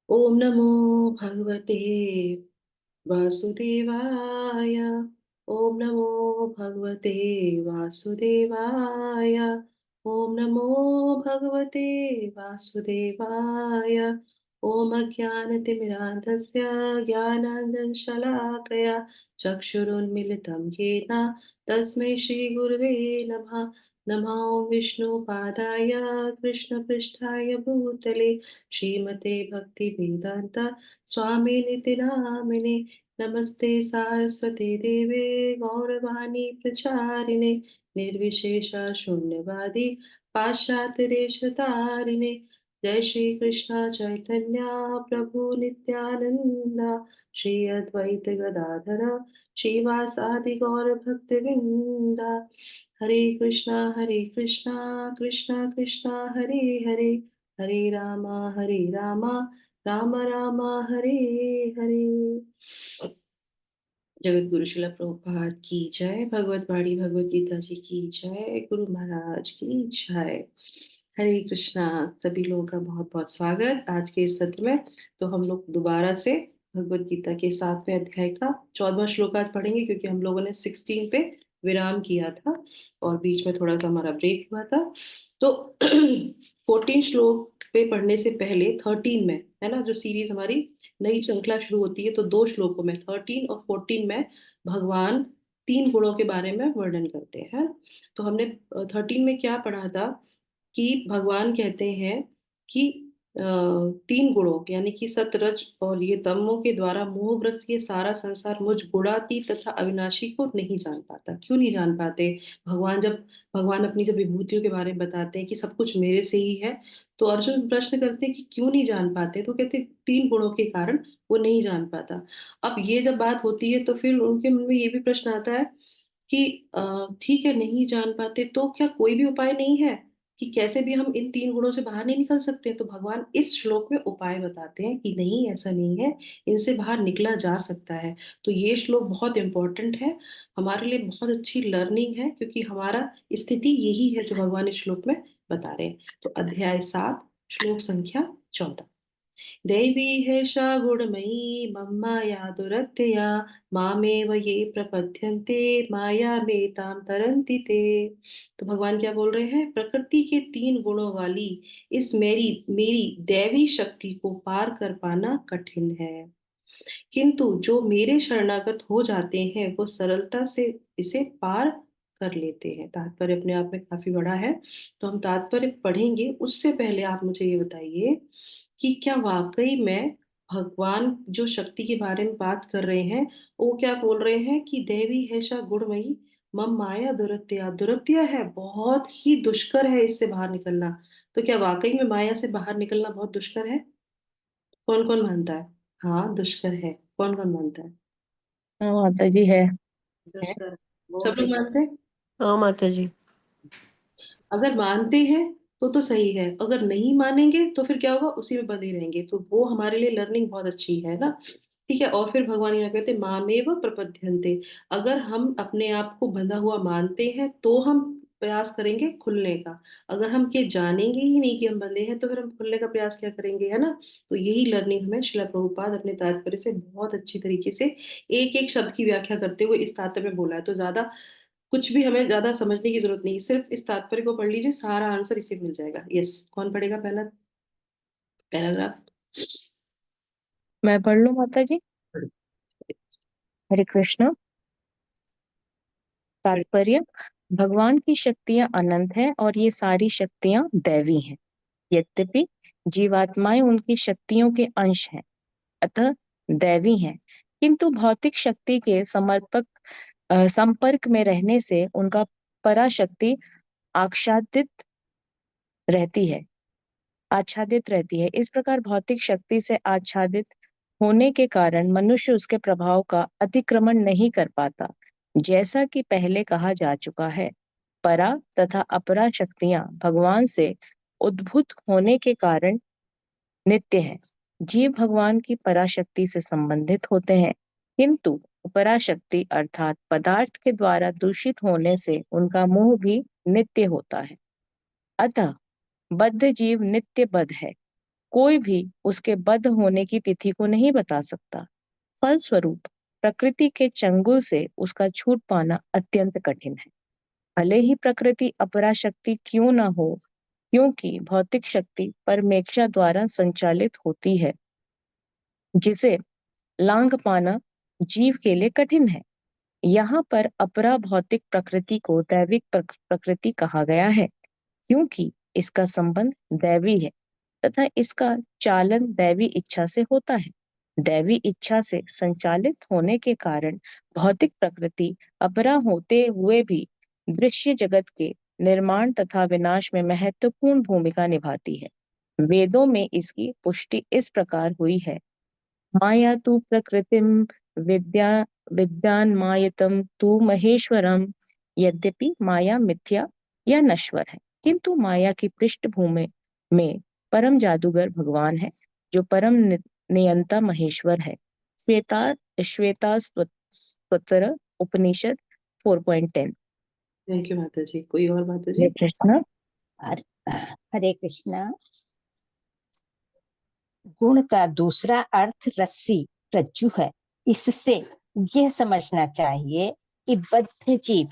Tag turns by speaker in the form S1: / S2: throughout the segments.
S1: ओम नमो भगवते वासुदेवाय। ओम नमो भगवते वासुदेवाय। ओम नमो भगवते वासुदेवाय। ओम अज्ञानतिमिरान्धस्य ज्ञानाञ्जनशलाकया चक्षुरुन्मिलितं येन तस्मै श्रीगुरवे नमः। नमो विष्णुपादाय कृष्णपृष्ठाय भूतले श्रीमते भक्तिवेदान्त स्वामिनिति नामिने। नमस्ते सारस्वते देवे गौरवाणी प्रचारिणे निर्विशेष शून्यवादी पाश्चात्य देश तारिणे। जय श्री कृष्ण चैतन्य प्रभु नित्यानंद श्री अद्वैत गदाधर श्रीवासादि गौर भक्तवृंद। हरे कृष्णा कृष्णा कृष्णा हरे हरे हरे रामा राम राम हरे हरे। जगत गुरु शिला प्रभुपाद की जय। भगवत वाणी भगवत गीता जी की जय। गुरु महाराज की जय। हरे कृष्णा। सभी लोगों का बहुत बहुत स्वागत आज के इस सत्र में। तो हम लोग दोबारा से भगवत गीता के 7वें अध्याय का 14वां श्लोक आज पढ़ेंगे, क्योंकि हम लोगों ने 16 पे विराम किया था और बीच में थोड़ा सा हमारा ब्रेक हुआ था। तो 14 श्लोक पे पढ़ने से पहले 13 में, है ना, जो सीरीज हमारी नई श्रृंखला शुरू होती है, तो 2 श्लोकों में 13 और 14 में भगवान 3 गुणों के बारे में वर्णन करते हैं। तो हमने 13 में क्या पढ़ा था कि भगवान कहते हैं कि 3 गुणों यानी कि सतरज और ये तमों के द्वारा मोहग्रस्त ये सारा संसार मुझ गुणातीत तथा अविनाशी को नहीं जान पाता। क्यों नहीं जान पाते? भगवान अपनी जब विभूतियों के बारे में बताते हैं कि सब कुछ मेरे से ही है, तो अर्जुन प्रश्न करते हैं कि क्यों नहीं जान पाते, तो कहते हैं 3 गुणों के कारण वो नहीं जान पाता। अब ये जब बात होती है तो फिर उनके मन में ये भी प्रश्न आता है कि ठीक है, नहीं जान पाते तो क्या कोई भी उपाय नहीं है कि कैसे भी हम इन 3 गुणों से बाहर नहीं निकल सकते? तो भगवान इस श्लोक में उपाय बताते हैं कि नहीं, ऐसा नहीं है, इनसे बाहर निकला जा सकता है। तो ये श्लोक बहुत इंपॉर्टेंट है, हमारे लिए बहुत अच्छी लर्निंग है, क्योंकि हमारा स्थिति यही है जो भगवान इस श्लोक में बता रहे हैं। तो अध्याय 7 श्लोक संख्या 14। दैवी हेषा गुणमयी मम माया दुरत्यया मामेव ये प्रपद्यन्ते मायामेतां तरन्ति ते। तो भगवान क्या बोल रहे हैं? प्रकृति के 3 गुणों वाली इस मेरी मेरी दैवी शक्ति को पार कर पाना कठिन है, किंतु जो मेरे शरणागत हो जाते हैं वो सरलता से इसे पार कर लेते हैं। तात्पर्य अपने आप में काफी बड़ा है, तो हम तात्पर्य पढ़ेंगे। उससे पहले आप मुझे ये बताइए कि क्या वाकई में भगवान जो शक्ति के बारे में बात कर रहे हैं, वो क्या बोल रहे हैं कि देवी हैषा गुणमयी मम माया दुरत्या। दुरत्या है, बहुत ही दुष्कर है इससे बाहर निकलना। तो क्या वाकई में माया से बाहर निकलना बहुत दुष्कर है? कौन कौन मानता है? हाँ, दुष्कर है। कौन कौन मानता है?
S2: हाँ माता जी है।
S1: दुष्कर है। सब लोग मानते हैं।
S3: हाँ माता जी।
S1: अगर मानते हैं तो सही है, अगर नहीं मानेंगे तो फिर क्या होगा? उसी में बंधे रहेंगे। तो वो हमारे लिए लर्निंग बहुत अच्छी है ना। ठीक है। और फिर भगवान यहाँ कहते मामेव प्रपद्यन्ते। अगर हम अपने आप को बंधा हुआ मानते हैं तो हम प्रयास करेंगे खुलने का। अगर हम ये जानेंगे ही नहीं कि हम बंधे हैं, तो फिर हम खुलने का प्रयास क्या करेंगे, है ना। तो यही लर्निंग हमें शिला प्रभुपाद अपने तात्पर्य से बहुत अच्छी तरीके से एक एक शब्द की व्याख्या करते हुए इस तात्पर्य में बोला है। तो ज्यादा कुछ भी हमें ज्यादा समझने की जरूरत नहीं, सिर्फ इस तात्पर्य को पढ़ लीजिए, सारा आंसर इसे मिल जाएगा। यस, कौन पढ़ेगा पहला पैराग्राफ?
S2: मैं पढ़ लूं माता जी? हरे कृष्ण। तात्पर्य। भगवान की शक्तियां अनंत हैं और ये सारी शक्तियां दैवी हैं। यद्यपि जीवात्माएं उनकी शक्तियों के अंश हैं, अतः दैवी हैं, किंतु भौतिक शक्ति के संपर्क में रहने से उनका पराशक्ति आच्छादित रहती है। इस प्रकार भौतिक शक्ति से आच्छादित होने के कारण मनुष्य उसके प्रभाव का अतिक्रमण नहीं कर पाता। जैसा कि पहले कहा जा चुका है, परा तथा अपरा शक्तियां भगवान से उद्भूत होने के कारण नित्य है। जीव भगवान की पराशक्ति से संबंधित होते हैं, किंतु पराशक्ति अर्थात पदार्थ के द्वारा दूषित होने से उनका मोह भी नित्य होता है। अतः बद्ध जीव नित्य बद्ध है, कोई भी उसके बद्ध होने की तिथि को नहीं बता सकता। फलस्वरूप प्रकृति के चंगुल से उसका छूट पाना अत्यंत कठिन है। भले ही प्रकृति अपरा शक्ति क्यों न हो, क्योंकि भौतिक शक्ति परमेक्षा द्वारा संचालित होती है, जिसे लांघ पाना जीव के लिए कठिन है। यहाँ पर अपरा भौतिक प्रकृति को दैविक प्रकृति कहा गया है, क्योंकि इसका संबंध दैवी है तथा इसका चालन दैवी इच्छा से होता है। दैवी इच्छा से संचालित होने के कारण भौतिक प्रकृति अपरा होते हुए भी दृश्य जगत के निर्माण तथा विनाश में महत्वपूर्ण भूमिका निभाती है। वेदों में इसकी पुष्टि इस प्रकार हुई है। माया तु प्रकृतिम विद्या विद्यान्मायतम तु महेश्वरम। यद्यपि माया मिथ्या या नश्वर है, किंतु माया की पृष्ठभूमि में परम जादूगर भगवान है, जो परम नियंता महेश्वर है। श्वेता स्वतर उपनिषद 4.10।
S1: थैंक यू माता जी। कोई और माता
S2: हरे
S1: जी?
S2: कृष्ण।
S3: हरे कृष्णा। गुण का दूसरा अर्थ रस्सी, रज्जु है। इससे यह समझना चाहिए कि बद्ध जीव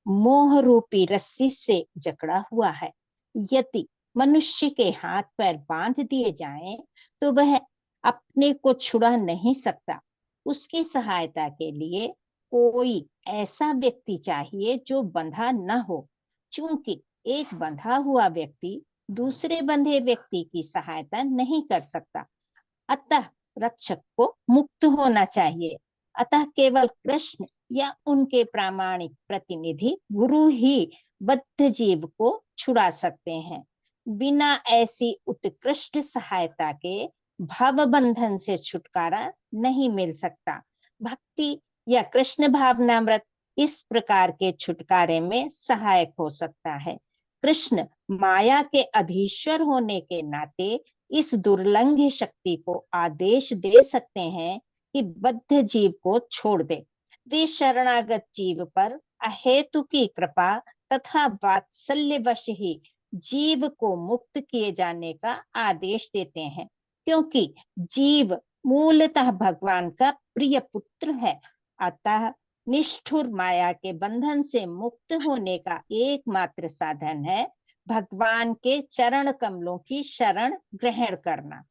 S3: मोह रूपी रस्सी से जकड़ा हुआ है। यदि मनुष्य के हाथ पैर बांध दिए जाएं, तो वह अपने को छुड़ा नहीं सकता। उसकी सहायता के लिए कोई ऐसा व्यक्ति चाहिए जो बंधा न हो, क्योंकि एक बंधा हुआ व्यक्ति दूसरे बंधे व्यक्ति की सहायता नहीं कर सकता। अतः रक्षक को मुक्त होना चाहिए। अतः केवल कृष्ण या उनके प्रामाणिक प्रतिनिधि गुरु ही बद्ध जीव को छुड़ा सकते हैं। बिना ऐसी उत्कृष्ट सहायता के भव बंधन से छुटकारा नहीं मिल सकता। भक्ति या कृष्ण भावनामृत इस प्रकार के छुटकारे में सहायक हो सकता है। कृष्ण माया के अधीश्वर होने के नाते इस दुर्लंघ शक्ति को आदेश दे सकते हैं कि बद्ध जीव को छोड़ दे। वे शरणागत जीव पर अहेतु की कृपा तथा वात्सल्यवश ही जीव को मुक्त किए जाने का आदेश देते हैं, क्योंकि जीव मूलतः भगवान का प्रिय पुत्र है। अतः निष्ठुर माया के बंधन से मुक्त होने का एकमात्र साधन है भगवान के चरण कमलों की शरण ग्रहण करना।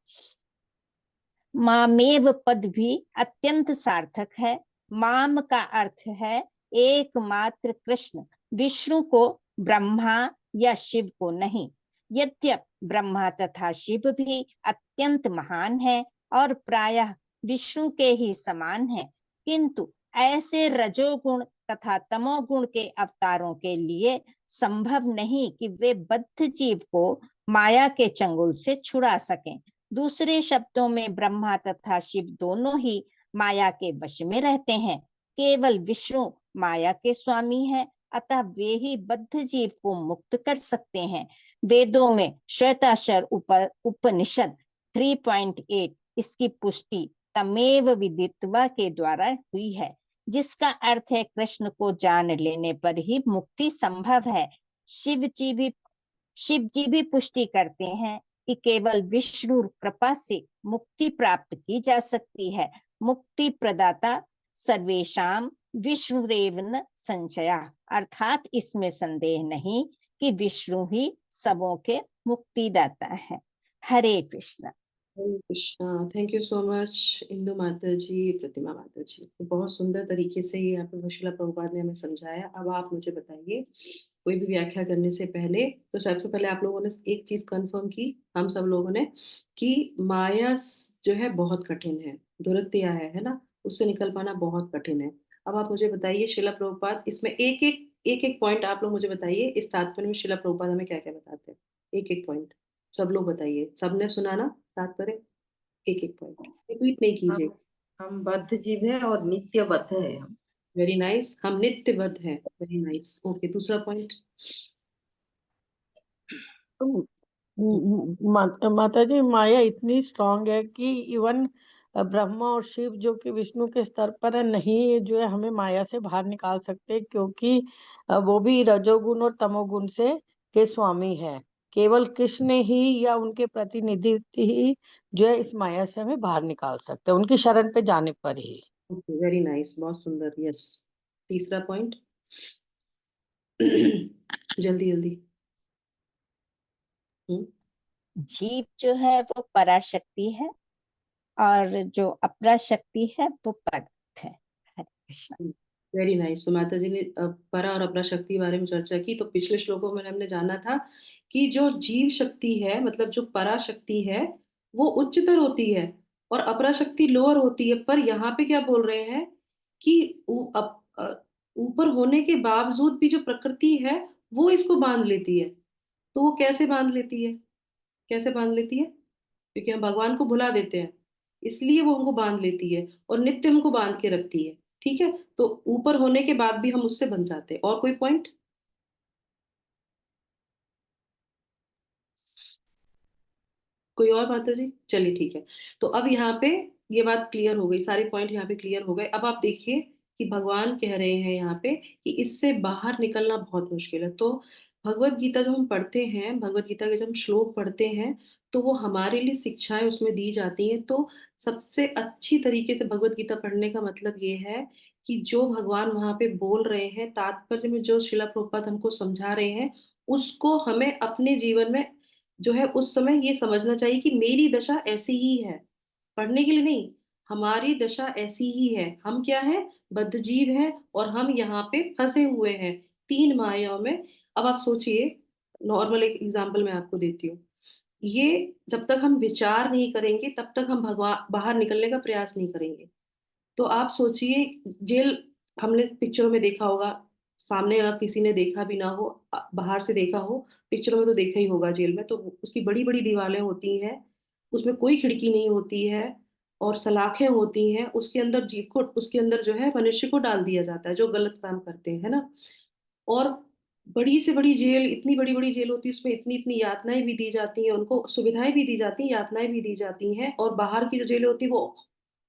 S3: मामेव पद भी अत्यंत सार्थक है। माम का अर्थ है एकमात्र कृष्ण, विष्णु को, ब्रह्मा या शिव को नहीं। यद्यप ब्रह्मा तथा शिव भी अत्यंत महान है और प्रायः विष्णु के ही समान है, किंतु ऐसे रजोगुण तथा तमोगुण के अवतारों के लिए संभव नहीं कि वे बद्ध जीव को माया के चंगुल से छुड़ा सकें। दूसरे शब्दों में ब्रह्मा तथा शिव दोनों ही माया के वश में रहते हैं। केवल विष्णु माया के स्वामी हैं, अतः वे ही बद्ध जीव को मुक्त कर सकते हैं। वेदों में श्वेताक्षर उपनिषद 3.8 इसकी पुष्टि तमेव विदित्वा के द्वारा हुई है, जिसका अर्थ है कृष्ण को जान लेने पर ही मुक्ति संभव है। शिव जी भी पुष्टि करते हैं कि केवल विष्णु कृपा से मुक्ति प्राप्त की जा सकती है। मुक्ति प्रदाता सर्वेशाम विष्णुरेव न संशया, अर्थात इसमें संदेह नहीं कि विष्णु ही सबों के मुक्तिदाता है। Hare Krishna.
S1: Hare Krishna. Thank you so much Indu माता जी, प्रतिमा माता जी। तो बहुत सुंदर तरीके से ये यहाँ पे शिला प्रभुपाद ने हमें समझाया। अब आप मुझे बताइए, कोई भी व्याख्या करने से पहले, तो सबसे पहले आप लोगों ने एक चीज कंफर्म की, हम सब लोगों ने, कि माया जो है बहुत कठिन है, दुरत्या है ना, उससे निकल पाना बहुत कठिन है। अब आप मुझे बताइए शिला प्रभुपाद इसमें एक एक पॉइंट आप लोग मुझे बताइए, इस तात्पर्य में शिला प्रभुपाद हमें क्या क्या बताते हैं। एक एक पॉइंट सब लोग बताइए। सबने सुना ना तात्पर्य? एक एक पॉइंट रिपीट नहीं कीजिए।
S4: हम बद्ध जीव है और नित्य बद्ध है हम।
S1: वेरी नाइस, हम नित्यबद्ध हैं। Very nice. ओके, दूसरा पॉइंट।
S5: माता जी, माया इतनी स्ट्रांग है कि इवन ब्रह्मा और शिव जो कि विष्णु के स्तर पर है, नहीं जो है हमें माया से बाहर निकाल सकते, क्योंकि वो भी रजोगुण और तमोगुण से के स्वामी है। केवल कृष्ण ही या उनके प्रतिनिधि ही जो है इस माया से हमें बाहर निकाल सकते हैं, उनकी शरण पे जाने पर ही।
S1: ओके, वेरी नाइस, बहुत सुंदर। यस, तीसरा पॉइंट। जल्दी जल्दी। हम्म।
S3: जीव जो है वो पराशक्ति है और जो अपराशक्ति है वो पराशक्ति है। हरे कृष्ण।
S1: Very nice. तो माता जी ने परा और अपरा शक्ति के बारे में चर्चा की। तो पिछले श्लोकों में हमने जाना था कि जो जीव शक्ति है, मतलब जो परा शक्ति है, वो उच्चतर होती है और अपरा शक्ति लोअर होती है। पर यहाँ पे क्या बोल रहे हैं कि ऊपर होने के बावजूद भी जो प्रकृति है वो इसको बांध लेती है। तो वो कैसे बांध लेती है? कैसे बांध लेती है? क्योंकि हम भगवान को भुला देते हैं, इसलिए वो हमको बांध लेती है और नित्य हमको बांध के रखती है। ठीक है, तो ऊपर होने के बाद भी हम उससे बन जाते हैं। और कोई पॉइंट? कोई और माता जी? चलिए ठीक है। तो अब यहाँ पे ये बात क्लियर हो गई, सारे पॉइंट यहाँ पे क्लियर हो गए। अब आप देखिए कि भगवान कह रहे हैं यहाँ पे कि इससे बाहर निकलना बहुत मुश्किल है। तो भगवत गीता जो हम पढ़ते हैं, भगवत गीता के जब हम श्लोक पढ़ते हैं, तो वो हमारे लिए शिक्षाएं उसमें दी जाती हैं। तो सबसे अच्छी तरीके से भगवत गीता पढ़ने का मतलब ये है कि जो भगवान वहां पे बोल रहे हैं, तात्पर्य में जो शिला प्रभुपाद हमको समझा रहे हैं, उसको हमें अपने जीवन में जो है उस समय ये समझना चाहिए कि मेरी दशा ऐसी ही है। पढ़ने के लिए नहीं, हमारी दशा ऐसी ही है। हम क्या है? बद्ध जीव है और हम यहाँ पे फंसे हुए हैं तीन मायाओं में। अब आप सोचिए, नॉर्मल एक एग्जांपल मैं आपको देती हूँ। ये जब तक हम विचार नहीं करेंगे तब तक हम भगवान बाहर निकलने का प्रयास नहीं करेंगे। तो आप सोचिए, जेल हमने पिक्चरों में देखा होगा, सामने अगर किसी ने देखा भी ना हो, बाहर से देखा हो, पिक्चरों में तो देखा ही होगा। जेल में तो उसकी बड़ी बड़ी दीवारें होती हैं, उसमें कोई खिड़की नहीं होती है और सलाखें होती हैं। उसके अंदर जीव को, उसके अंदर जो है मनुष्य को डाल दिया जाता है जो गलत काम करते हैं, है ना। और बड़ी से बड़ी जेल, इतनी बड़ी बड़ी जेल होती है, उसमें इतनी इतनी यातनाएं भी दी जाती हैं, उनको सुविधाएं भी दी जाती हैं, यातनाएं भी दी जाती हैं। और बाहर की जो जेल होती है वो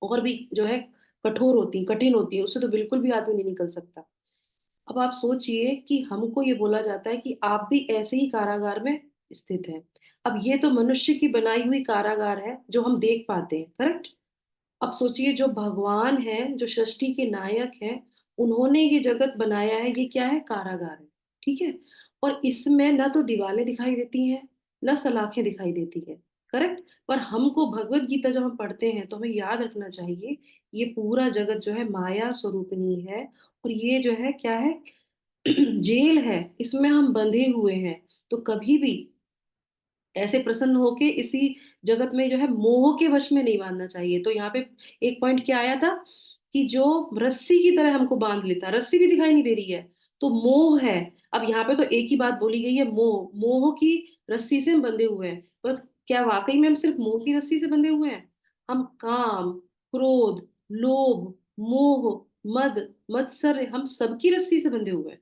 S1: और भी जो है कठोर होती, कठिन होती है, उससे तो बिल्कुल भी आदमी नहीं निकल सकता। अब आप सोचिए कि हमको ये बोला जाता है कि आप भी ऐसे ही कारागार में स्थित हैं। अब ये तो मनुष्य की बनाई हुई कारागार है जो हम देख पाते हैं, करेक्ट। अब सोचिए, जो भगवान है, जो सृष्टि के नायक है, उन्होंने ये जगत बनाया है, ये क्या है? कारागार है। ठीक है, और इसमें ना तो दीवारें दिखाई देती हैं, ना सलाखें दिखाई देती हैं, करेक्ट। पर हमको भगवत गीता जब हम पढ़ते हैं तो हमें याद रखना चाहिए ये पूरा जगत जो है माया स्वरूपनी है। और ये जो है क्या है? जेल है, इसमें हम बंधे हुए हैं। तो कभी भी ऐसे प्रसन्न होके इसी जगत में जो है मोह के वश में नहीं बांधना चाहिए। तो यहाँ पे एक पॉइंट क्या आया था कि जो रस्सी की तरह हमको बांध लेता है, रस्सी भी दिखाई नहीं दे रही है, तो मोह है। अब यहाँ पे तो एक ही बात बोली गई है, मोह, मोह की रस्सी से हम बंधे हुए हैं। पर क्या वाकई में हम सिर्फ मोह की रस्सी से बंधे हुए हैं? हम काम, क्रोध, लोभ, मोह, मद, मत्सर, हम सबकी रस्सी से बंधे हुए हैं।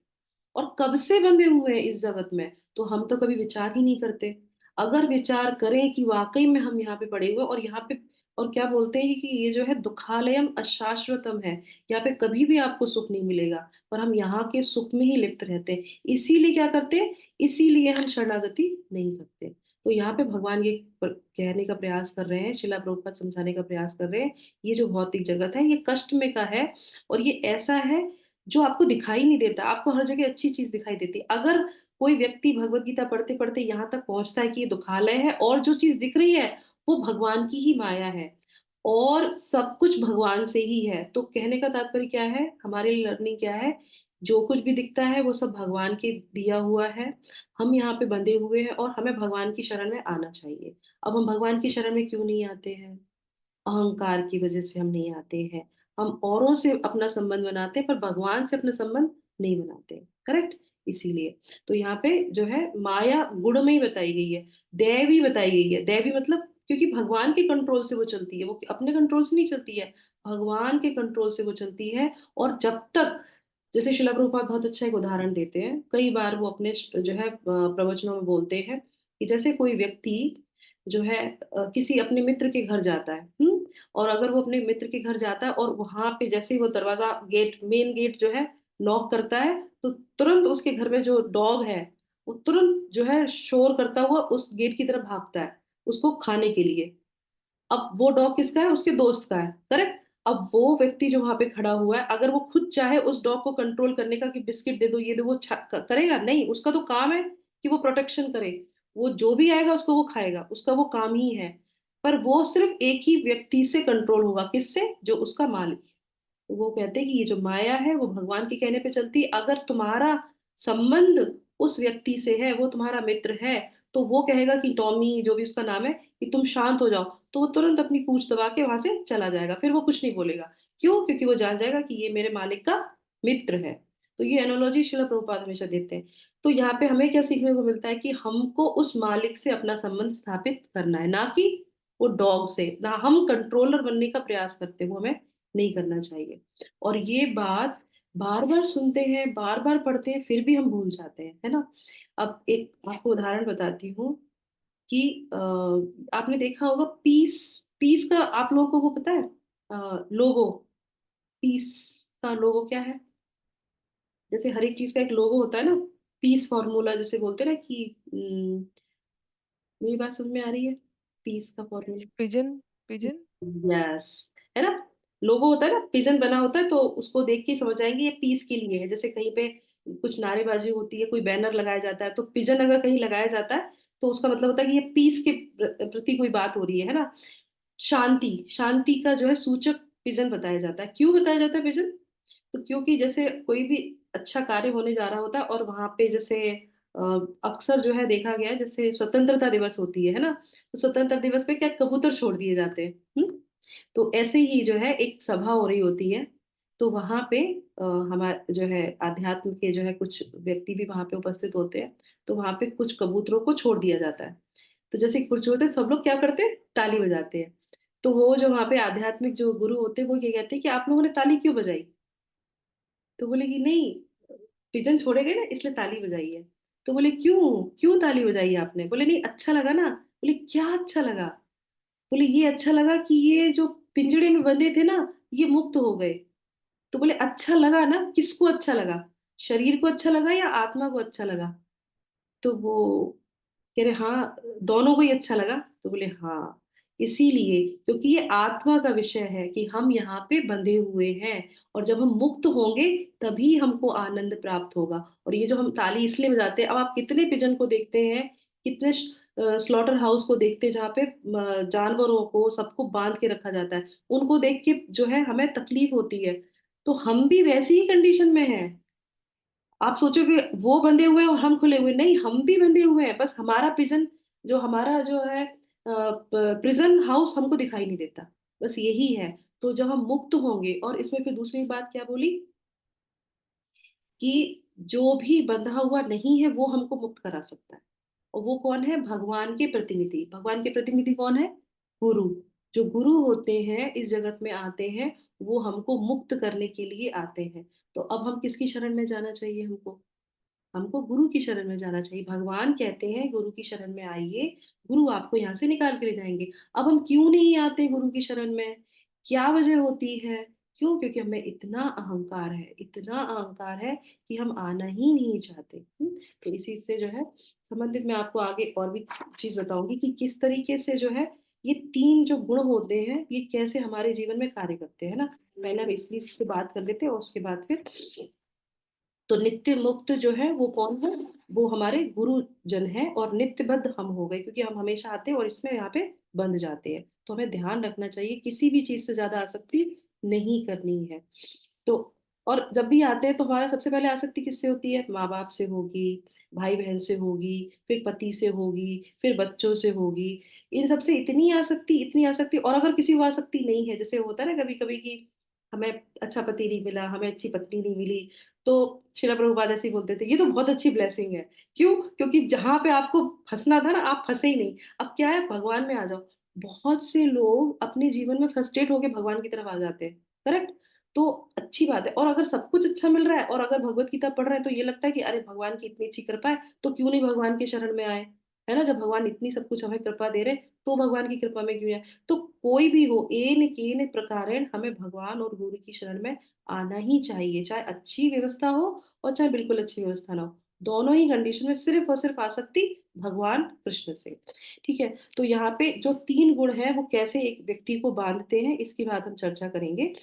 S1: और कब से बंधे हुए हैं इस जगत में, तो हम तो कभी विचार ही नहीं करते। अगर विचार करें कि वाकई में हम यहाँ पे पड़े हुए हैं और यहाँ पे, और क्या बोलते हैं कि ये जो है दुखालयम अशाश्वतम है, यहाँ पे कभी भी आपको सुख नहीं मिलेगा, पर हम यहाँ के सुख में ही लिप्त रहते हैं। इसीलिए क्या करते हैं? इसीलिए हम शरणागति नहीं करते। तो यहाँ पे भगवान ये कहने का प्रयास कर रहे हैं, शिला प्रभुपाद समझाने का प्रयास कर रहे हैं, ये जो भौतिक जगत है ये कष्ट में का है। और ये ऐसा है जो आपको दिखाई नहीं देता, आपको हर जगह अच्छी चीज दिखाई देती है। अगर कोई व्यक्ति भगवत गीता पढ़ते पढ़ते यहाँ तक पहुंचता है कि ये दुखालय है और जो चीज दिख रही है वो भगवान की ही माया है और सब कुछ भगवान से ही है, तो कहने का तात्पर्य क्या है, हमारे लिए लर्निंग क्या है? जो कुछ भी दिखता है वो सब भगवान के दिया हुआ है। हम यहाँ पे बंधे हुए हैं और हमें भगवान की शरण में आना चाहिए। अब हम भगवान की शरण में क्यों नहीं आते हैं? अहंकार की वजह से हम नहीं आते हैं। हम औरों से अपना संबंध बनाते हैं पर भगवान से अपना संबंध नहीं बनाते, करेक्ट। इसीलिए तो यहाँ पे जो है माया गुण में ही बताई गई है, दैवी बताई गई है। दैवी मतलब क्योंकि भगवान के कंट्रोल से वो चलती है, वो अपने कंट्रोल से नहीं चलती है, भगवान के कंट्रोल से वो चलती है। और जब तक, जैसे शिला प्रभुपाद बहुत अच्छा एक उदाहरण देते हैं, कई बार वो अपने जो है प्रवचनों में बोलते हैं कि जैसे कोई व्यक्ति जो है किसी अपने मित्र के घर जाता है, और अगर वो अपने मित्र के घर जाता है और वहां पे जैसे ही वो दरवाजा, गेट, मेन गेट जो है नॉक करता है, तो तुरंत उसके घर में जो डॉग है वो तुरंत जो है शोर करता हुआ उस गेट की तरफ भागता है उसको खाने के लिए। अब वो डॉग किसका है? उसके दोस्त का है, करेक्ट। अब वो व्यक्ति जो वहां पे खड़ा हुआ है, अगर वो खुद चाहे उस डॉग को कंट्रोल करने का कि बिस्किट दे दो, ये दो, वो करेगा नहीं। उसका तो काम है कि वो प्रोटेक्शन करे, वो जो भी आएगा उसको वो खाएगा, उसका वो काम ही है। पर वो सिर्फ एक ही व्यक्ति से कंट्रोल होगा, किससे? जो उसका मालिक। तो वो कहते हैं कि ये जो माया है वो भगवान के कहने पे चलती है। अगर तुम्हारा संबंध उस व्यक्ति से है, वो तुम्हारा मित्र है, तो वो कहेगा कि टॉमी, जो भी उसका नाम है, कि तुम शांत हो जाओ, तो वो तुरंत अपनी पूंछ दबा के वहां से चला जाएगा, फिर वो कुछ नहीं बोलेगा। क्यों? क्योंकि वो जान जाएगा कि ये मेरे मालिक का मित्र है। तो ये एनोलॉजी श्रील प्रभुपाद हमेशा देते हैं। तो यहाँ पे हमें क्या सीखने को मिलता है कि हमको उस मालिक से अपना संबंध स्थापित करना है, ना कि वो डॉग से। ना हम कंट्रोलर बनने का प्रयास करते हैं, वो हमें नहीं करना चाहिए। और ये बात बार बार सुनते हैं, बार बार पढ़ते हैं, फिर भी हम भूल जाते हैं, है ना। अब एक आपको उदाहरण बताती हूँ कि आपने देखा होगा पीस। पीस का आप लोगों को वो पता है? लोगो। पीस का लोगो क्या है? जैसे हर एक चीज का एक लोगो होता है ना। पीस फॉर्मूला जैसे बोलते हैं ना कि मेरी बात समझ में आ रही है? पीस का फॉर्मूला।
S6: पिजन पिजन
S1: यस, है ना। लोगो होता है ना, पिजन बना होता है, तो उसको देख के समझ आएंगे ये पीस के लिए है। जैसे कहीं पे कुछ नारेबाजी होती है, कोई बैनर लगाया जाता है, तो पिजन अगर कहीं लगाया जाता है तो उसका मतलब होता है कि ये पीस के प्रति कोई बात हो रही है ना। शांति, शांति का जो है सूचक पिजन बताया जाता है। क्यों बताया जाता है पिजन? तो क्योंकि जैसे कोई भी अच्छा कार्य होने जा रहा होता है और वहां पे जैसे अ, अक्सर जो है देखा गया है, जैसे स्वतंत्रता दिवस होती है ना, तो स्वतंत्रता दिवस पे क्या कबूतर छोड़ दिए जाते हैं। तो ऐसे ही जो है एक सभा हो रही होती है, तो वहां पे हमारे जो है आध्यात्म के जो है कुछ व्यक्ति भी वहां पे उपस्थित होते हैं। तो वहां पे कुछ कबूतरों को छोड़ दिया जाता है। तो जैसे कुछ होते हैं, सब लोग क्या करते हैं? ताली बजाते हैं। तो वो जो वहां पे आध्यात्मिक जो गुरु होते हैं वो ये कहते हैं कि आप लोगों ने ताली क्यों बजाई? तो बोले कि नहीं, पिजन छोड़े गए ना, इसलिए ताली बजाई है। तो बोले क्यों? क्यों ताली बजाई आपने? बोले नहीं, अच्छा लगा ना। बोले क्या अच्छा लगा? बोले ये अच्छा लगा कि ये जो पिंजड़े में बंधे थे ना, ये मुक्त हो गए। तो बोले अच्छा लगा ना, किसको अच्छा लगा? शरीर को अच्छा लगा या आत्मा को अच्छा लगा? तो वो कह रहे हाँ, दोनों को ही अच्छा लगा। तो बोले हाँ, इसीलिए क्योंकि ये आत्मा का विषय है कि हम यहाँ पे बंधे हुए हैं, और जब हम मुक्त होंगे तभी हमको आनंद प्राप्त होगा। और ये जो हम ताली इसलिए बजाते हैं, अब आप कितने पिजन को देखते हैं, कितने स्लॉटर हाउस को देखते हैं जहाँ पे जानवरों को सबको बांध के रखा जाता है, उनको देख के जो है हमें तकलीफ होती है। तो हम भी वैसी ही कंडीशन में हैं। आप सोचोगे वो बंधे हुए हैं और हम खुले हुए, नहीं, हम भी बंधे हुए हैं, बस हमारा प्रिजन, जो हमारा जो है प्रिजन हाउस हमको दिखाई नहीं देता। बस यही है। तो जब हम मुक्त होंगे, और इसमें फिर दूसरी बात क्या बोली कि जो भी बंधा हुआ नहीं है वो हमको मुक्त करा सकता है। और वो कौन है? भगवान के प्रतिनिधि। भगवान के प्रतिनिधि कौन है? गुरु। जो गुरु होते हैं इस जगत में आते हैं, वो हमको मुक्त करने के लिए आते हैं। तो अब हम किसकी शरण में जाना चाहिए? हमको हमको गुरु की शरण में जाना चाहिए। भगवान कहते हैं गुरु की शरण में आइए, गुरु आपको यहाँ से निकाल के ले जाएंगे। अब हम क्यों नहीं आते गुरु की शरण में? क्या वजह होती है? क्यों? क्योंकि हमें इतना अहंकार है, इतना अहंकार है कि हम आना ही नहीं चाहते। तो इसी से जो है संबंधित मैं आपको आगे और भी चीज बताऊंगी कि किस तरीके से जो है ये तीन जो गुण होते हैं ये कैसे हमारे जीवन में कार्य करते हैं ना। पहले हम इसलिए इस पे बात कर लेते हैं और उसके बाद फिर तो नित्य मुक्त जो है वो कौन है? वो हमारे गुरुजन है। और नित्यबद्ध हम हो गए क्योंकि हम हमेशा आते हैं और इसमें यहाँ पे बंध जाते हैं। तो हमें ध्यान रखना चाहिए, किसी भी चीज से ज्यादा आसक्ति नहीं करनी है। तो और जब भी आते हैं तो हमारा सबसे पहले आसक्ति किससे होती है? माँ बाप से होगी, भाई बहन से होगी, फिर पति से होगी, फिर बच्चों से होगी। इन सबसे इतनी आसक्ति, इतनी आसक्ति। और अगर किसी को आसक्ति नहीं है, जैसे होता है ना कभी कभी कि हमें अच्छा पति नहीं मिला, हमें अच्छी पत्नी नहीं मिली, तो शिला प्रभुपाद ऐसे ही बोलते थे ये तो बहुत अच्छी ब्लेसिंग है। क्यों? क्योंकि जहां पे आपको फंसना था ना, आप फंसे ही नहीं। अब क्या है? भगवान में आ जाओ। बहुत से लोग अपने जीवन में फ्रस्ट्रेट होके भगवान की तरफ आ जाते हैं, करेक्ट। तो अच्छी बात है। और अगर सब कुछ अच्छा मिल रहा है और अगर भगवत गीता पढ़ रहे हैं, तो ये लगता है कि अरे भगवान की इतनी अच्छी कृपा है, तो क्यों नहीं भगवान के शरण में आए? है ना, जब भगवान इतनी सब कुछ हमें कृपा दे रहे हैं, तो भगवान की कृपा में क्यों है? तो कोई भी हो, एन केन प्रकारेण हमें भगवान और गुरु की शरण में आना ही चाहिए, चाहे अच्छी व्यवस्था हो और चाहे बिल्कुल अच्छी व्यवस्था ना हो। दोनों ही कंडीशन में सिर्फ और सिर्फ आसक्ति भगवान कृष्ण से। ठीक है, तो यहाँ पे जो 3 गुण हैं वो कैसे एक व्यक्ति को बांधते हैं, इसकी बात हम चर्चा करेंगे।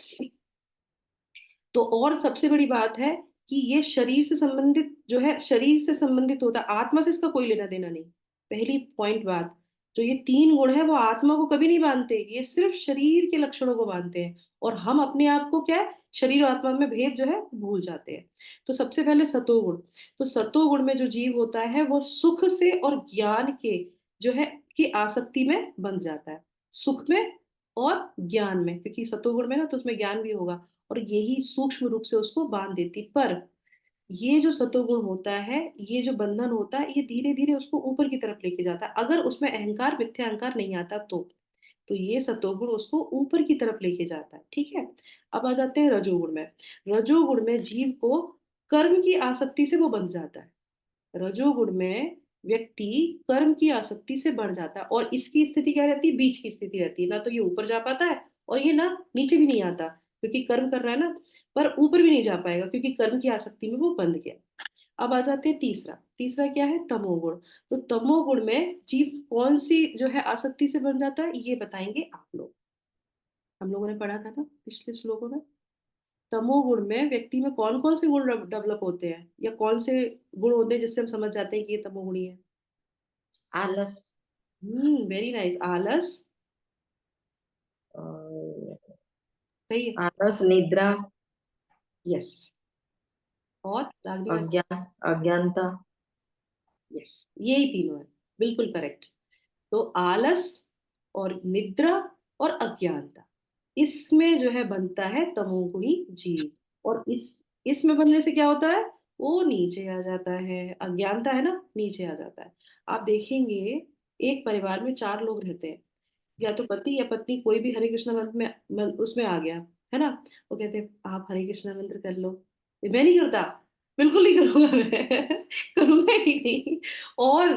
S1: तो और सबसे बड़ी बात है कि ये शरीर से संबंधित जो है, शरीर से संबंधित होता है, आत्मा से इसका कोई लेना देना नहीं। पहली पॉइंट बात, जो ये 3 गुण है वो आत्मा को कभी नहीं बांधते, ये सिर्फ शरीर के लक्षणों को बांधते हैं, और हम अपने आप को क्या है, शरीर और आत्मा में भेद जो है भूल जाते हैं। तो सबसे पहले सतोगुण, तो सतोगुण में जो जीव होता है वो सुख से और ज्ञान के जो है की आसक्ति में बंध जाता है, सुख में और ज्ञान में, क्योंकि सतोगुण में ना तो उसमें ज्ञान भी होगा, और यही सूक्ष्म रूप से उसको बांध देती। पर ये जो सतोगुण होता है, ये जो बंधन होता है, ये धीरे धीरे उसको ऊपर की तरफ लेके जाता है, अगर उसमें अहंकार मिथ्या अहंकार नहीं आता तो ये सतोगुण उसको ऊपर की तरफ लेके जाता है। ठीक है, अब आ जाते हैं रजोगुण में। रजोगुण में जीव को कर्म की आसक्ति से वो बंध जाता है, रजोगुण में व्यक्ति कर्म की आसक्ति से बढ़ जाता है, और इसकी स्थिति क्या रहती है, बीच की स्थिति रहती है, ना तो ये ऊपर जा पाता है और ये ना नीचे भी नहीं आता, क्योंकि कर्म कर रहा है ना, पर ऊपर भी नहीं जा पाएगा क्योंकि कर्म की आसक्ति में वो बंध गया। अब आ जाते हैं तीसरा, तीसरा क्या है, तमोगुण। तो तमोगुण में जीव कौन सी जो है आसक्ति से बन जाता है, ये बताएंगे आप लोग। हम लोगों ने पढ़ा था ना पिछले श्लोकों में, तमोगुण में व्यक्ति में कौन कौन से गुण डेवलप होते हैं, या कौन से गुण होते हैं जिससे हम समझ जाते हैं कि ये तमोगुणी है।
S4: आलस,
S1: वेरी नाइस, आलस,
S4: और
S1: सही है,
S4: आलस, निद्रा,
S1: यस, और रागनी,
S4: अज्ञानता।
S1: यस, यही तीनों है, बिल्कुल करेक्ट। तो आलस और निद्रा और अज्ञानता, इसमें जो है बनता है तमोगुणी जीव, और इसमें बनने से क्या होता है, वो नीचे आ जाता है, अज्ञानता है ना, नीचे आ जाता है। आप देखेंगे एक परिवार में 4 लोग रहते हैं, या तो पति या पत्नी कोई भी हरे कृष्ण मंत्र में उसमें आ गया है ना, वो कहते हैं आप हरे कृष्ण मंत्र कर लो, मैं नहीं करता, बिल्कुल नहीं करूंगा मैं करूंगा ही नहीं। और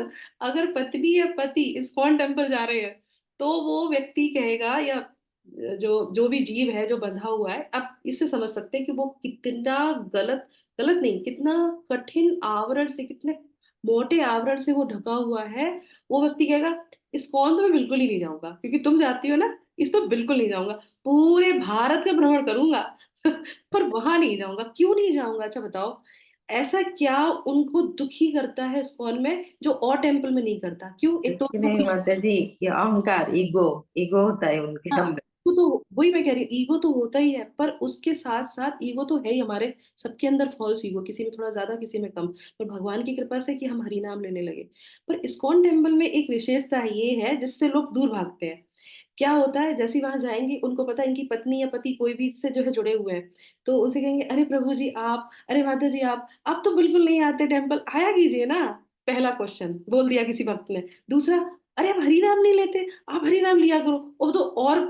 S1: अगर पत्नी या पति इस्कॉन टेम्पल जा रहे हैं, तो वो व्यक्ति कहेगा, या जो जो भी जीव है जो बंधा हुआ है, आप इससे समझ सकते हैं कि वो कितना गलत, गलत नहीं, कितना कठिन आवरण से, कितने मोटे आवरण से वो ढका हुआ है। वो व्यक्ति कहेगा इस्कॉन तो मैं बिल्कुल ही नहीं जाऊंगा, क्योंकि तुम जाती हो ना, इस तो बिल्कुल नहीं जाऊंगा, पूरे भारत का भ्रमण करूंगा पर वहां नहीं जाऊंगा। क्यों नहीं जाऊंगा, अच्छा बताओ, ऐसा क्या उनको दुखी करता है इस्कॉन में जो और टेम्पल में नहीं करता, क्यों, एक तो
S4: देखिए नहीं माता जी, ये अहंकार, ईगो, ईगो होता है उनके
S1: हाँ,
S4: अंदर।
S1: वो तो वही मैं कह रही हूँ, ईगो तो होता ही है, पर उसके साथ साथ ईगो तो है ही हमारे सबके अंदर, फॉल्स ईगो, किसी में थोड़ा ज्यादा किसी में कम, पर भगवान की कृपा से कि हम हरि नाम लेने लगे। पर इस्कॉन टेम्पल में एक विशेषता ये है जिससे लोग दूर भागते हैं। क्या होता है, जैसे ही वहां जाएंगे उनको पता है इनकी पत्नी या पति कोई भी इससे जो है जुड़े हुए हैं, तो उनसे कहेंगे अरे प्रभु जी आप, अरे माता जी आप तो बिल्कुल नहीं आते टेम्पल, आया कीजिए ना। पहला क्वेश्चन बोल दिया किसी भक्त ने। दूसरा, अरे आप हरि नाम नहीं लेते, आप हरि नाम लिया करो। वो तो और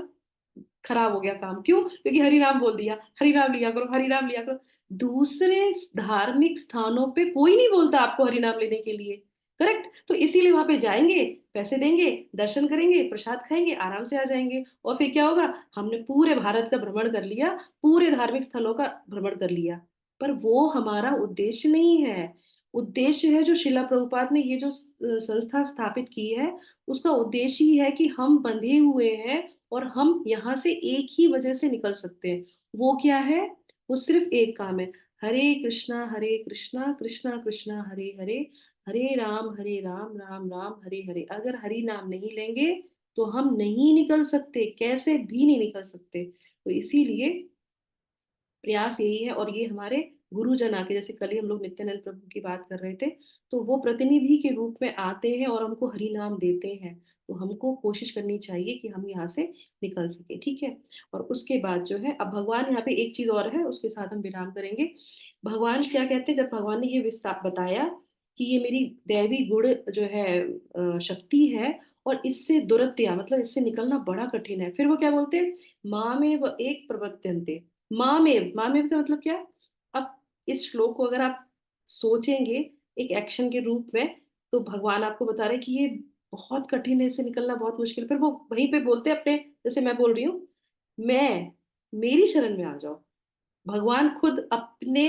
S1: खराब हो गया काम, क्यों, क्योंकि हरि नाम बोल दिया, हरि नाम लिया करो, हरि नाम लिया करो। दूसरे धार्मिक स्थानों पे कोई नहीं बोलता आपको हरि नाम लेने के लिए, करेक्ट, तो इसीलिए वहां पे जाएंगे, पैसे देंगे, दर्शन करेंगे, प्रसाद खाएंगे, आराम से आ जाएंगे, और फिर क्या होगा, हमने पूरे भारत का भ्रमण कर लिया, पूरे धार्मिक स्थलों का भ्रमण कर लिया। पर वो हमारा उद्देश्य नहीं है। उद्देश्य है जो शिला प्रभुपाद ने ये जो संस्था स्थापित की है, उसका उद्देश्य ही है कि हम बंधे हुए हैं, और हम यहाँ से एक ही वजह से निकल सकते हैं। वो क्या है, वो सिर्फ एक काम है, हरे कृष्णा कृष्णा कृष्णा हरे हरे, हरे राम राम राम हरे हरे। अगर हरि नाम नहीं लेंगे तो हम नहीं निकल सकते, कैसे भी नहीं निकल सकते। तो इसीलिए प्रयास यही है, और ये हमारे गुरुजन आके, जैसे कल ही हम लोग नित्यानंद प्रभु की बात कर रहे थे, तो वो प्रतिनिधि के रूप में आते हैं और हमको हरि नाम देते हैं। तो हमको कोशिश करनी चाहिए कि हम यहाँ से निकल सके, ठीक है। और उसके बाद जो है, अब भगवान यहाँ पे एक चीज और है, उसके साथ हम विराम करेंगे। भगवान क्या कहते हैं, जब भगवान ने ये विस्तार बताया कि ये मेरी दैवी गुण जो है शक्ति है, और इससे दुरत्या मतलब इससे निकलना बड़ा कठिन है, फिर वो क्या बोलते हैं, माँ में वो एक प्रवर्त्यन्ते, मामेव, मामेव का मतलब क्या है। अब इस श्लोक को अगर आप सोचेंगे एक एक्शन के रूप में, तो भगवान आपको बता रहे हैं कि ये बहुत कठिन है, इससे निकलना बहुत मुश्किल। फिर वो वहीं पे बोलते हैं अपने, जैसे मैं बोल रही हूँ, मैं, मेरी शरण में आ जाओ। भगवान खुद अपने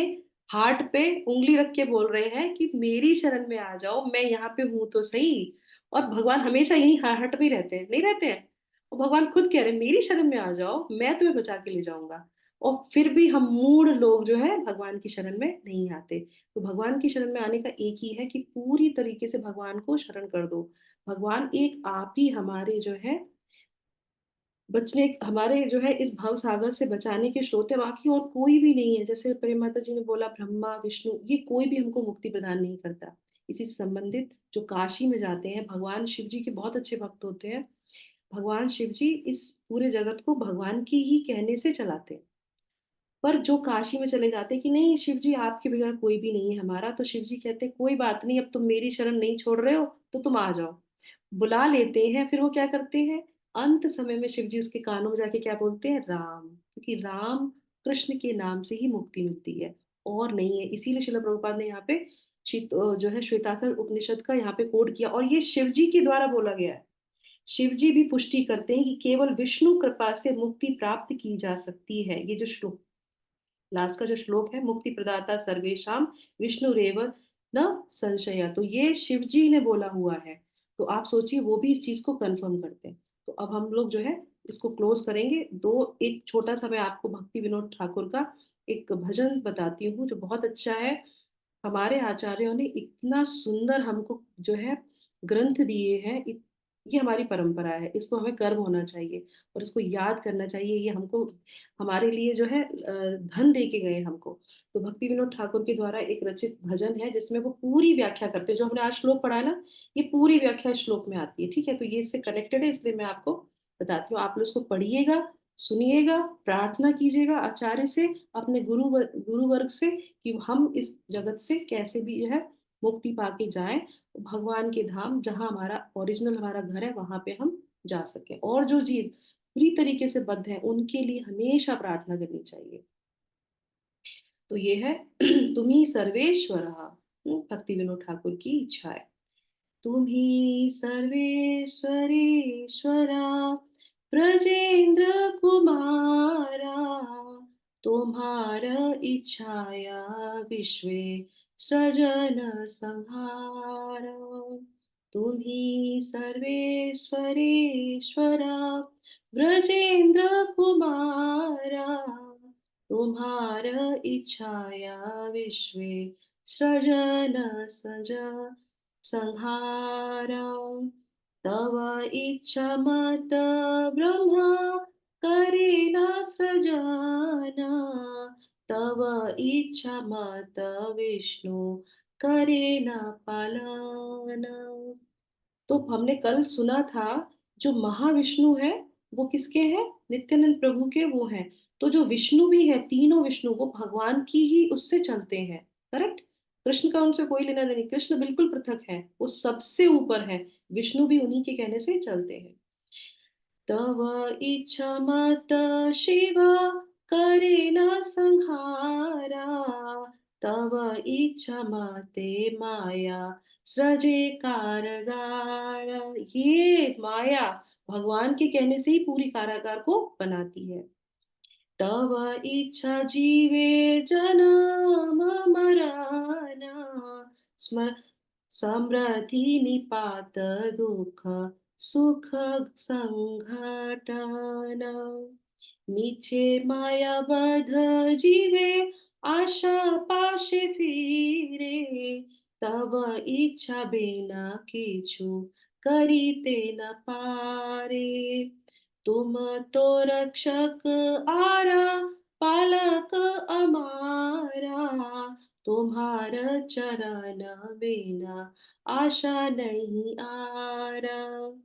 S1: हार्ट पे उंगली रख के बोल रहे हैं कि मेरी शरण में आ जाओ, मैं यहाँ पे हूं तो सही। और भगवान हमेशा यही हार्ट में ही रहते हैं, नहीं रहते हैं? और भगवान खुद कह रहे हैं मेरी शरण में आ जाओ, मैं तुम्हें बचा के ले जाऊंगा। और फिर भी हम मूढ़ लोग जो है भगवान की शरण में नहीं आते। तो भगवान की शरण में आने का एक ही है कि पूरी तरीके से भगवान को शरण कर दो। भगवान एक आप ही हमारे जो है बचने, हमारे जो है इस भव सागर से बचाने के स्रोत है, बाकी और कोई भी नहीं है। जैसे प्रेम माता जी ने बोला ब्रह्मा विष्णु, ये कोई भी हमको मुक्ति प्रदान नहीं करता। इसी से संबंधित जो काशी में जाते हैं, भगवान शिव जी के बहुत अच्छे भक्त होते हैं। भगवान शिव जी इस पूरे जगत को भगवान की ही कहने से चलाते हैं। पर जो काशी में चले जाते हैं कि नहीं शिव जी आपके बगैर कोई भी नहीं है हमारा, तो शिव जी कहते हैं कोई बात नहीं, अब तुम मेरी शरण नहीं छोड़ रहे हो तो तुम आ जाओ। बुला लेते हैं, फिर वो क्या करते हैं, अंत समय में शिव जी उसके कानों में जाके क्या बोलते हैं, राम, क्योंकि राम कृष्ण के नाम से ही मुक्ति मिलती है और नहीं है। इसीलिए श्रील प्रभुपाद ने यहाँ पे जो है श्वेताक्षर उपनिषद का यहाँ पे कोड किया, और ये शिव जी के द्वारा बोला गया है। शिव जी भी पुष्टि करते हैं कि केवल विष्णु कृपा से मुक्ति प्राप्त की जा सकती है। ये जो श्लोक लास्ट का जो श्लोक है, मुक्ति प्रदाता सर्वेशाम विष्णु रेव न संशय, तो ये शिव जी ने बोला हुआ है। तो आप सोचिए वो भी इस चीज को कंफर्म करते हैं। तो अब हम लोग जो है इसको क्लोज करेंगे। एक छोटा सा मैं आपको भक्ति विनोद ठाकुर का एक भजन बताती हूँ जो बहुत अच्छा है। हमारे आचार्यों ने इतना सुंदर हमको जो है ग्रंथ दिए हैं। ये हमारी परंपरा है, इसको हमें गर्व होना चाहिए और इसको याद करना चाहिए। ये हमको हमारे लिए जो है धन दे के गए हमको। तो भक्ति विनोद ठाकुर के द्वारा एक रचित भजन है जिसमें वो पूरी व्याख्या करते हैं। जो हमने आज श्लोक पढ़ा है ना, ये पूरी व्याख्या श्लोक में आती है। ठीक है, तो ये इससे कनेक्टेड है, इसलिए मैं आपको बताती हूँ। आप लोग इसको पढ़िएगा, सुनिएगा, प्रार्थना कीजिएगा आचार्य से, अपने गुरु वर्ग से, कि हम इस जगत से कैसे भी जो है मुक्ति पाके जाएं, भगवान के धाम जहाँ हमारा ओरिजिनल हमारा घर है वहां पे हम जा सके। और जो जीव पूरी तरीके से बद्ध है उनके लिए हमेशा प्रार्थना करनी चाहिए। तो ये है तुम ही सर्वेश्वर, भक्ति विनोद ठाकुर की इच्छा है। तुम ही सर्वेश्वरेश्वरा ब्रजेंद्र कुमारा, तुम्हारा इच्छाया विश्वे सृजन संहारा। तुम ही सर्वेश्वरेश्वरा ब्रजेंद्र कुमारा, तुम्हारा इच्छाया विश्वे सृजन सज संहारं। तव इच्छा मत ब्रह्मा करेण सृजना, तव इच्छा मत विष्णु करेण पालना। तो हमने कल सुना था जो महाविष्णु है वो किसके हैं, नित्यानंद प्रभु के वो हैं। तो जो विष्णु भी है, तीनों विष्णु वो भगवान की ही उससे चलते हैं। करेक्ट, कृष्ण का उनसे कोई लेना देना नहीं, कृष्ण बिल्कुल पृथक है, वो सबसे ऊपर है। विष्णु भी उन्हीं के कहने से चलते हैं। तव इच्छा मत शिव करे न संहारा, तव इच्छा मते माया सृजे कारगार। ये माया भगवान के कहने से ही पूरी कारागार को बनाती है। तव इच्छा जीवे जन्म मरण, स्म समृद्धि निपात दुःख सुख संघटन। मीछे माया बध जीवे आशा पाशे फिरे, तब इच्छा बिना किछु करीते न पारे। तुम तो रक्षक आरा पालक अमारा, तुम्हारा चरण बिना आशा नहीं आरा।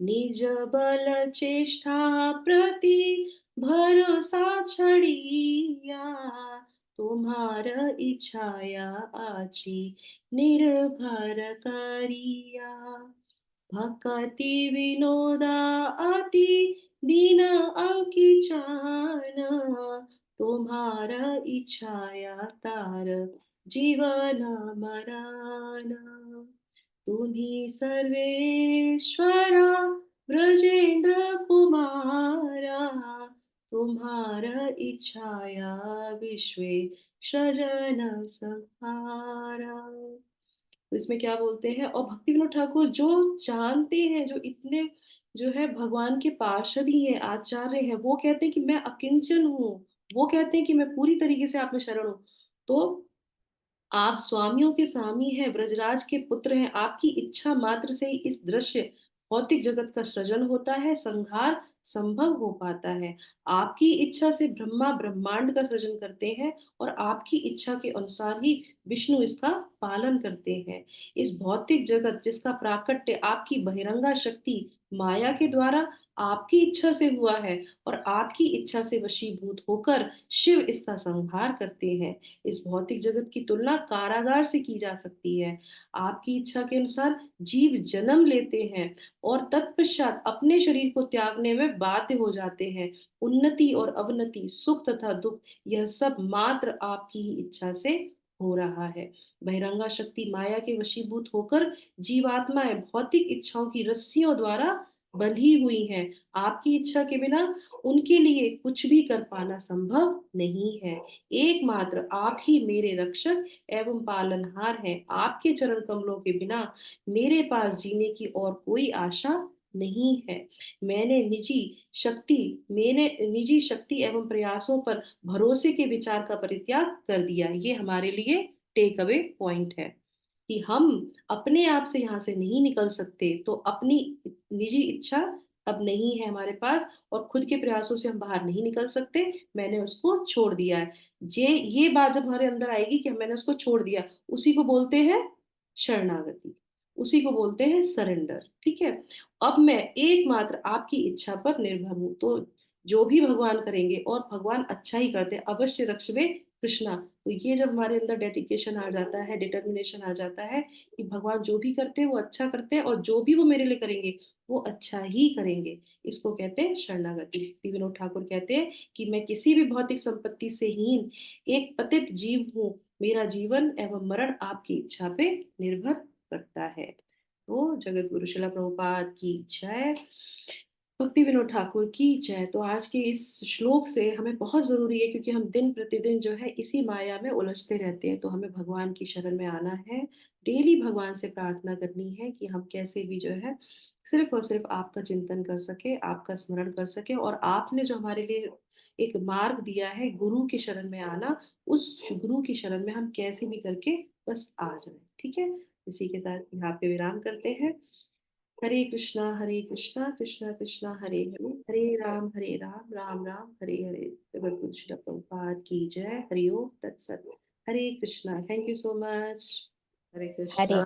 S1: निज बल चेष्टा प्रति भरोसा छड़िया, तुम्हारा इच्छाया आची निर्भर करिया। भक्ति विनोदा अति दीन अंकिचान, तुम्हारा इच्छाया तार जीवन मरण। तुम्ही सर्वेश्वरा ब्रजेंद्र कुमारा, तुम्हारा इच्छाया विश्वे सृजन संहारा। तो इसमें क्या बोलते हैं, और भक्ति विनोद ठाकुर जो जानते हैं, जो इतने जो है भगवान के पार्षद ही हैं, आचार्य हैं, वो कहते हैं कि मैं अकिंचन हूँ, वो कहते हैं कि मैं पूरी तरीके से आप में शरण हूँ। तो आप स्वामियों के स्वामी हैं, ब्रजराज के पुत्र हैं, आपकी इच्छा मात्र से ही इस दृश्य भौतिक जगत का सृजन होता है, संहार संभव हो पाता है। आपकी इच्छा से ब्रह्मा ब्रह्मांड का सृजन करते हैं, और आपकी इच्छा के अनुसार ही विष्णु इसका पालन करते हैं। इस भौतिक जगत जिसका प्राकट्य आपकी बहिरंगा शक्ति माया के द्वारा आपकी इच्छा से हुआ है, और आपकी इच्छा से वशीभूत होकर शिव इसका संहार करते हैं। इस भौतिक जगत की तुलना कारागार से की जा सकती है। आपकी इच्छा के अनुसार जीव जन्म लेते हैं, और तत्पश्चात अपने शरीर को त्यागने में बाध्य हो जाते हैं। उन्नति और अवनति, सुख तथा दुख, यह सब मात्र आपकी ही इच्छा से हो रहा है। बहिरंगा शक्ति माया के वशीभूत होकर जीवात्माएं भौतिक इच्छाओं की रस्सियों द्वारा बंधी हुई हैं। आपकी इच्छा के बिना उनके लिए कुछ भी कर पाना संभव नहीं है। एकमात्र आप ही मेरे रक्षक एवं पालनहार हैं। आपके चरण कमलों के बिना मेरे पास जीने की और कोई आशा नहीं है। मैंने निजी शक्ति एवं प्रयासों पर भरोसे के विचार का परित्याग कर दिया। ये हमारे लिए टेक अवे पॉइंट है कि हम अपने आप से यहाँ से नहीं निकल सकते, तो अपनी निजी इच्छा अब नहीं है हमारे पास, और खुद के प्रयासों से हम बाहर नहीं निकल सकते। मैंने उसको छोड़ दिया है। ये बात जब हमारे अंदर आएगी कि मैंने उसको छोड़ दिया, उसी को बोलते हैं शरणागति, उसी को बोलते हैं सरेंडर। ठीक है, अब मैं एकमात्र आपकी इच्छा पर निर्भर हूं। तो जो भी भगवान करेंगे, और भगवान अच्छा ही करते हैं, अवश्य रक्षवे कृष्णा। तो ये जब हमारे अंदर डेडिकेशन आ जाता है, डिटर्मिनेशन आ जाता है कि भगवान जो भी करते हैं वो अच्छा करते हैं, और जो भी वो मेरे लिए करेंगे वो अच्छा ही करेंगे, इसको कहते हैं शरणागति। भक्ति विनोद ठाकुर कहते हैं कि मैं किसी भी भौतिक संपत्ति से हीन एक पतित जीव हूँ। मेरा जीवन एवं मरण आपकी इच्छा पे निर्भर करता है। तो जगत गुरु शिला प्रभुपाद की जय, भक्ति विनोद ठाकुर की जय। तो आज के इस श्लोक से हमें बहुत जरूरी है, क्योंकि हम दिन प्रतिदिन जो है इसी माया में उलझते रहते हैं। तो हमें भगवान की शरण में आना है, डेली भगवान से प्रार्थना करनी है कि हम कैसे भी जो है सिर्फ और सिर्फ आपका चिंतन कर सके, आपका स्मरण कर सके, और आपने जो हमारे लिए एक मार्ग दिया है गुरु की शरण में आना, उस गुरु की शरण में हम कैसे भी करके बस आ जाए। ठीक है, इसी के साथ यहाँ पे विराम करते हैं। हरे कृष्णा कृष्णा कृष्णा हरे हरे, हरे राम राम राम हरे हरे। जगत गुरु श्रील प्रभुपाद की जय। हरि ओम तत्सत। Hare Krishna. Thank you so much. Hare
S3: Hare
S1: Krishna.